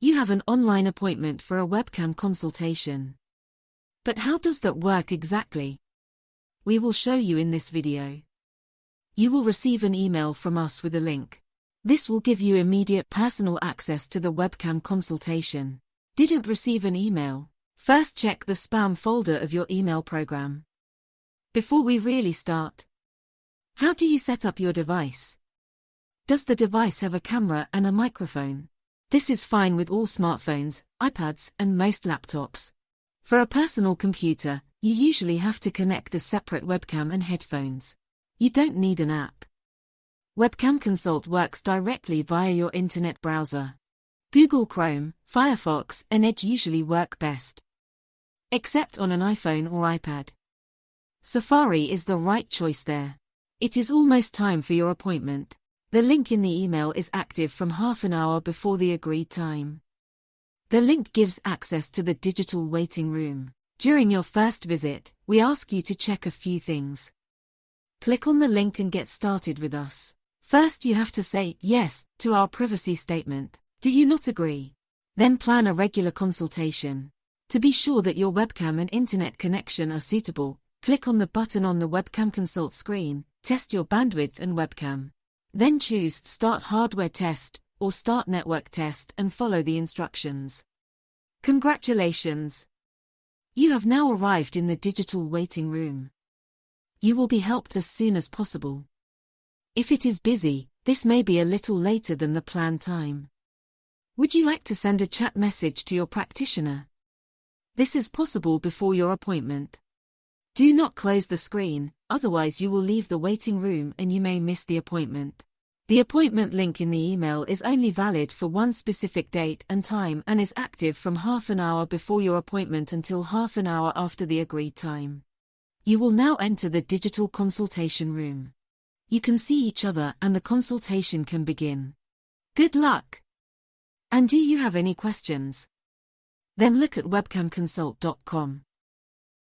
You have an online appointment for a webcam consultation. But how does that work exactly? We will show you in this video. You will receive an email from us with a link. This will give you immediate personal access to the webcam consultation. Didn't receive an email? First check the spam folder of your email program. Before we really start, how do you set up your device? Does the device have a camera and a microphone? This is fine with all smartphones, iPads, and most laptops. For a personal computer, you usually have to connect a separate webcam and headphones. You don't need an app. Webcamconsult works directly via your internet browser. Google Chrome, Firefox, and Edge usually work best, except on an iPhone or iPad. Safari is the right choice there. It is almost time for your appointment. The link in the email is active from half an hour before the agreed time. The link gives access to the digital waiting room. During your first visit, we ask you to check a few things. Click on the link and get started with us. First, you have to say yes to our privacy statement. Do you not agree? Then plan a regular consultation. To be sure that your webcam and internet connection are suitable, click on the button on the Webcamconsult screen, test your bandwidth and webcam. Then choose Start Hardware Test or Start Network Test and follow the instructions. Congratulations! You have now arrived in the digital waiting room. You will be helped as soon as possible. If it is busy, this may be a little later than the planned time. Would you like to send a chat message to your practitioner? This is possible before your appointment. Do not close the screen, otherwise you will leave the waiting room and you may miss the appointment. The appointment link in the email is only valid for one specific date and time and is active from half an hour before your appointment until half an hour after the agreed time. You will now enter the digital consultation room. You can see each other and the consultation can begin. Good luck! And do you have any questions? Then look at webcamconsult.com.